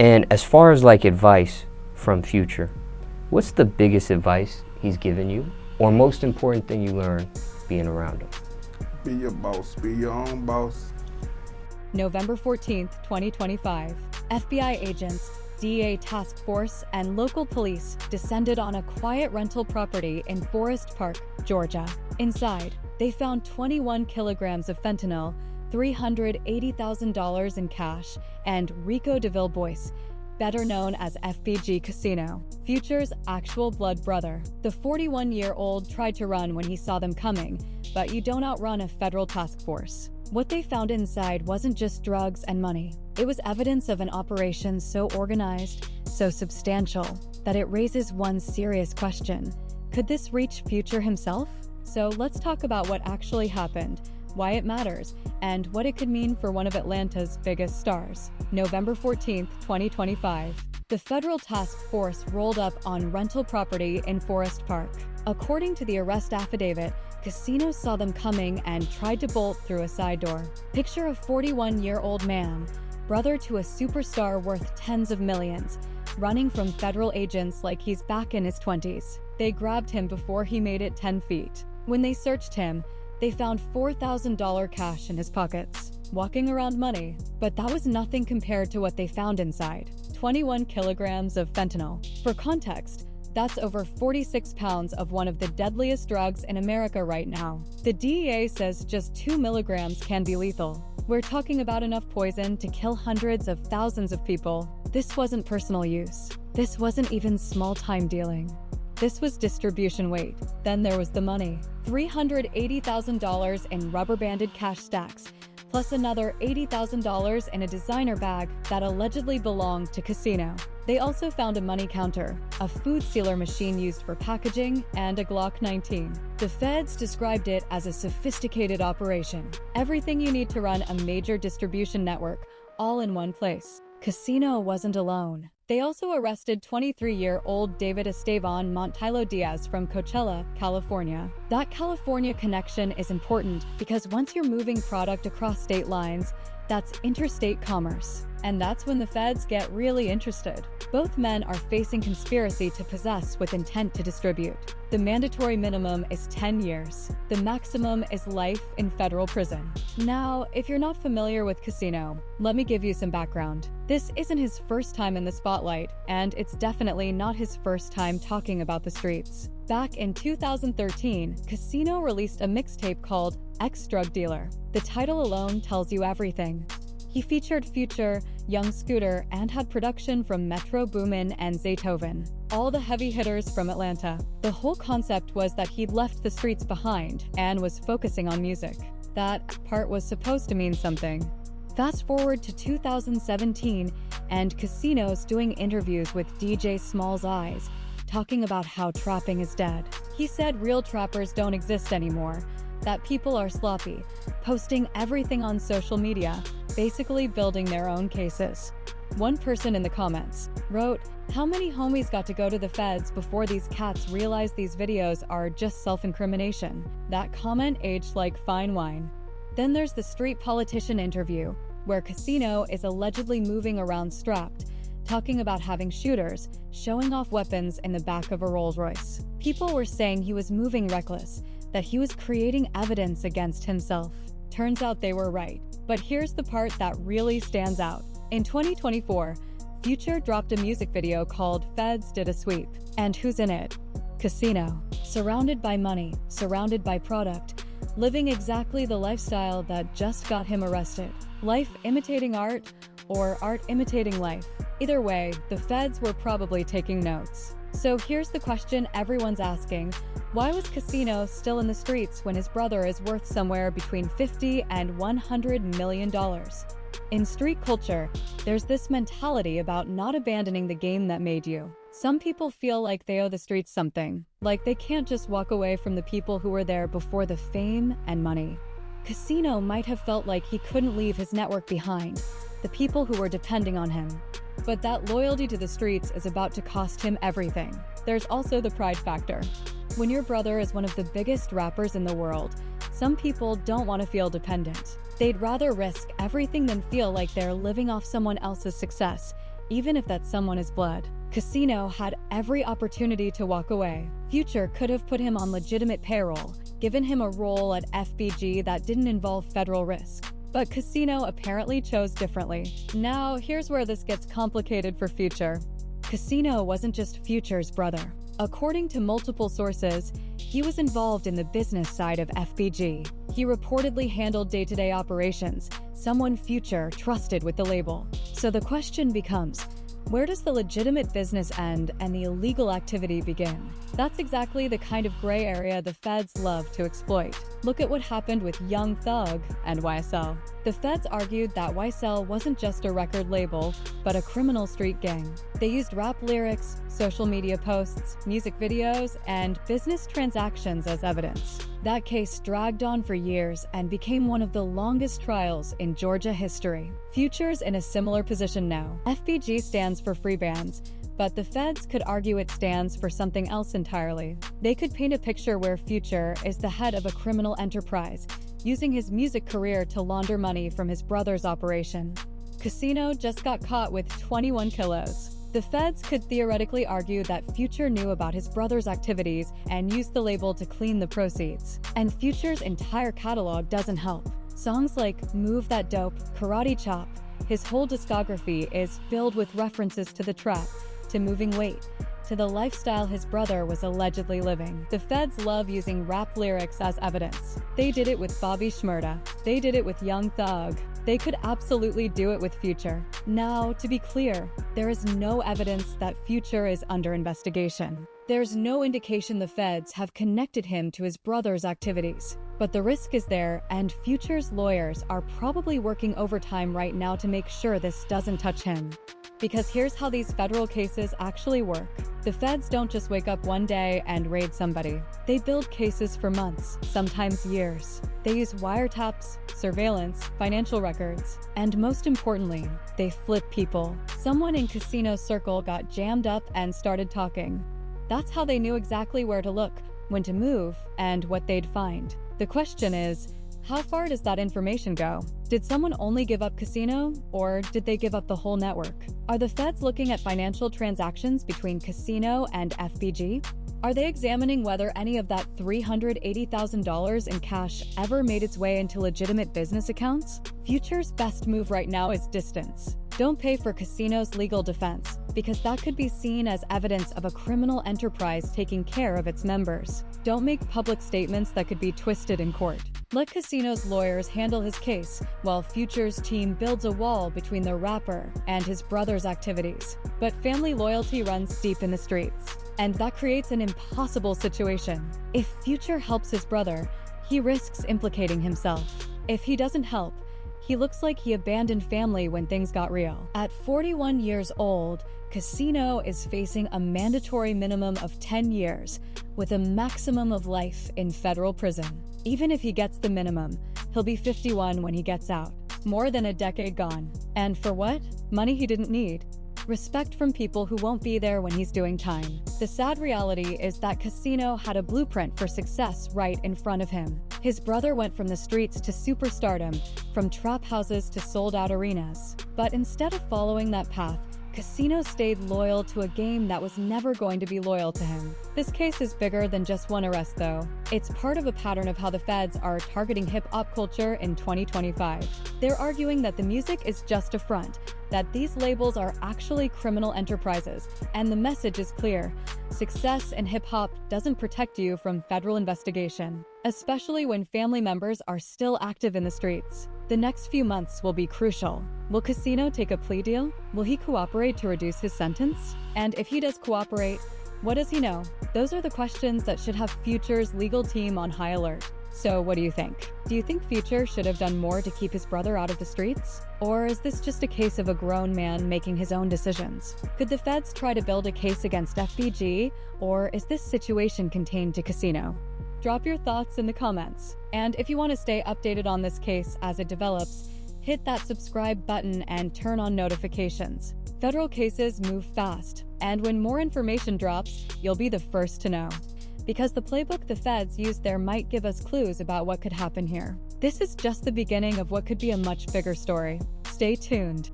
And as far as like advice from Future, what's the biggest advice he's given you, or most important thing you learned being around him? Be your boss, be your own boss. November 14th, 2025, FBI agents, DEA task force, and local police descended on a quiet rental property in Forest Park, Georgia. Inside, they found 21 kilograms of fentanyl, $380,000 in cash, and Rico DeVille Boyce, better known as FBG Casino, Future's actual blood brother. The 41-year-old tried to run when he saw them coming, but you don't outrun a federal task force. What they found inside wasn't just drugs and money. It was evidence of an operation so organized, so substantial, that it raises one serious question. Could this reach Future himself? So let's talk about what actually happened, why it matters, and what it could mean for one of Atlanta's biggest stars. November 14th, 2025. The federal task force rolled up on rental property in Forest Park. According to the arrest affidavit, Casino saw them coming and tried to bolt through a side door. Picture a 41-year-old man, brother to a superstar worth tens of millions, running from federal agents like he's back in his 20s. They grabbed him before he made it 10 feet. When they searched him, they found $4,000 cash in his pockets. Walking around money, but that was nothing compared to what they found inside. 21 kilograms of fentanyl. For context, that's over 46 pounds of one of the deadliest drugs in America right now. The DEA says just 2 milligrams can be lethal. We're talking about enough poison to kill hundreds of thousands of people. This wasn't personal use. This wasn't even small-time dealing. This was distribution weight. Then there was the money. $380,000 in rubber-banded cash stacks, plus another $80,000 in a designer bag that allegedly belonged to Casino. They also found a money counter, a food sealer machine used for packaging, and a Glock 19. The feds described it as a sophisticated operation. Everything you need to run a major distribution network, all in one place. Casino wasn't alone. They also arrested 23-year-old David Estevan Montielo Diaz from Coachella, California. That California connection is important because once you're moving product across state lines, that's interstate commerce. And that's when the feds get really interested. Both men are facing conspiracy to possess with intent to distribute. The mandatory minimum is 10 years. The maximum is life in federal prison. Now, if you're not familiar with Casino, let me give you some background. This isn't his first time in the spotlight, and it's definitely not his first time talking about the streets. Back in 2013, Casino released a mixtape called Ex-Drug Dealer. The title alone tells you everything. He featured Future, Young Scooter, and had production from Metro Boomin and Zaytoven, all the heavy hitters from Atlanta. The whole concept was that he'd left the streets behind and was focusing on music. That part was supposed to mean something. Fast forward to 2017, and Casino's doing interviews with DJ Small's Eyes, talking about how trapping is dead. He said real trappers don't exist anymore, that people are sloppy, posting everything on social media, basically building their own cases. One person in the comments wrote, "How many homies got to go to the feds before these cats realized these videos are just self-incrimination?" That comment aged like fine wine. Then there's the street politician interview, where Casino is allegedly moving around strapped, talking about having shooters, showing off weapons in the back of a Rolls Royce. People were saying he was moving reckless, that he was creating evidence against himself. Turns out they were right. But here's the part that really stands out. In 2024, Future dropped a music video called Feds Did a Sweep. And who's in it? Casino. Surrounded by money, surrounded by product, living exactly the lifestyle that just got him arrested. Life imitating art, or art imitating life. Either way, the feds were probably taking notes. So here's the question everyone's asking. Why was Casino still in the streets when his brother is worth somewhere between $50 and $100 million? In street culture, there's this mentality about not abandoning the game that made you. Some people feel like they owe the streets something, like they can't just walk away from the people who were there before the fame and money. Casino might have felt like he couldn't leave his network behind, the people who were depending on him. But that loyalty to the streets is about to cost him everything. There's also the pride factor. When your brother is one of the biggest rappers in the world, some people don't want to feel dependent. They'd rather risk everything than feel like they're living off someone else's success, even if that someone is blood. Casino had every opportunity to walk away. Future could have put him on legitimate payroll, given him a role at FBG that didn't involve federal risk. But Casino apparently chose differently. Now, here's where this gets complicated for Future. Casino wasn't just Future's brother. According to multiple sources, he was involved in the business side of FBG. He reportedly handled day-to-day operations, someone Future trusted with the label. So the question becomes, where does the legitimate business end and the illegal activity begin? That's exactly the kind of gray area the feds love to exploit. Look at what happened with Young Thug and YSL. The feds argued that YSL wasn't just a record label, but a criminal street gang. They used rap lyrics, social media posts, music videos, and business transactions as evidence. That case dragged on for years and became one of the longest trials in Georgia history. Future's in a similar position now. FBG stands for free bands, but the feds could argue it stands for something else entirely. They could paint a picture where Future is the head of a criminal enterprise, using his music career to launder money from his brother's operation. Casino just got caught with 21 kilos. The feds could theoretically argue that Future knew about his brother's activities and used the label to clean the proceeds. And Future's entire catalog doesn't help. Songs like Move That Dope, Karate Chop, his whole discography is filled with references to the trap, to moving weight, to the lifestyle his brother was allegedly living. The feds love using rap lyrics as evidence. They did it with Bobby Shmurda. They did it with Young Thug. They could absolutely do it with Future. Now, to be clear, there is no evidence that Future is under investigation. There's no indication the feds have connected him to his brother's activities. But the risk is there, and Future's lawyers are probably working overtime right now to make sure this doesn't touch him. Because here's how these federal cases actually work. The feds don't just wake up one day and raid somebody. They build cases for months, sometimes years. They use wiretaps, surveillance, financial records, and most importantly, they flip people. Someone in Casino's circle got jammed up and started talking. That's how they knew exactly where to look, when to move, and what they'd find. The question is, how far does that information go? Did someone only give up Casino, or did they give up the whole network? Are the feds looking at financial transactions between Casino and FBG? Are they examining whether any of that $380,000 in cash ever made its way into legitimate business accounts? Future's best move right now is distance. Don't pay for Casino's legal defense, because that could be seen as evidence of a criminal enterprise taking care of its members. Don't make public statements that could be twisted in court. Let Casino's lawyers handle his case, while Future's team builds a wall between the rapper and his brother's activities. But family loyalty runs deep in the streets, and that creates an impossible situation. If Future helps his brother, he risks implicating himself. If he doesn't help, he looks like he abandoned family when things got real. At 41 years old, Casino is facing a mandatory minimum of 10 years, with a maximum of life in federal prison. Even if he gets the minimum, he'll be 51 when he gets out. More than a decade gone. And for what? Money he didn't need. Respect from people who won't be there when he's doing time. The sad reality is that Casino had a blueprint for success right in front of him. His brother went from the streets to superstardom, from trap houses to sold-out arenas. But instead of following that path, Casino stayed loyal to a game that was never going to be loyal to him. This case is bigger than just one arrest, though. It's part of a pattern of how the feds are targeting hip-hop culture in 2025. They're arguing that the music is just a front, that these labels are actually criminal enterprises, and the message is clear. Success in hip-hop doesn't protect you from federal investigation, especially when family members are still active in the streets. The next few months will be crucial. Will Casino take a plea deal? Will he cooperate to reduce his sentence? And if he does cooperate, what does he know? Those are the questions that should have Future's legal team on high alert. So what do you think? Do you think Future should have done more to keep his brother out of the streets? Or is this just a case of a grown man making his own decisions? Could the feds try to build a case against FBG, or is this situation contained to Casino? Drop your thoughts in the comments. And if you want to stay updated on this case as it develops, hit that subscribe button and turn on notifications. Federal cases move fast, and when more information drops, you'll be the first to know. Because the playbook the feds use there might give us clues about what could happen here. This is just the beginning of what could be a much bigger story. Stay tuned.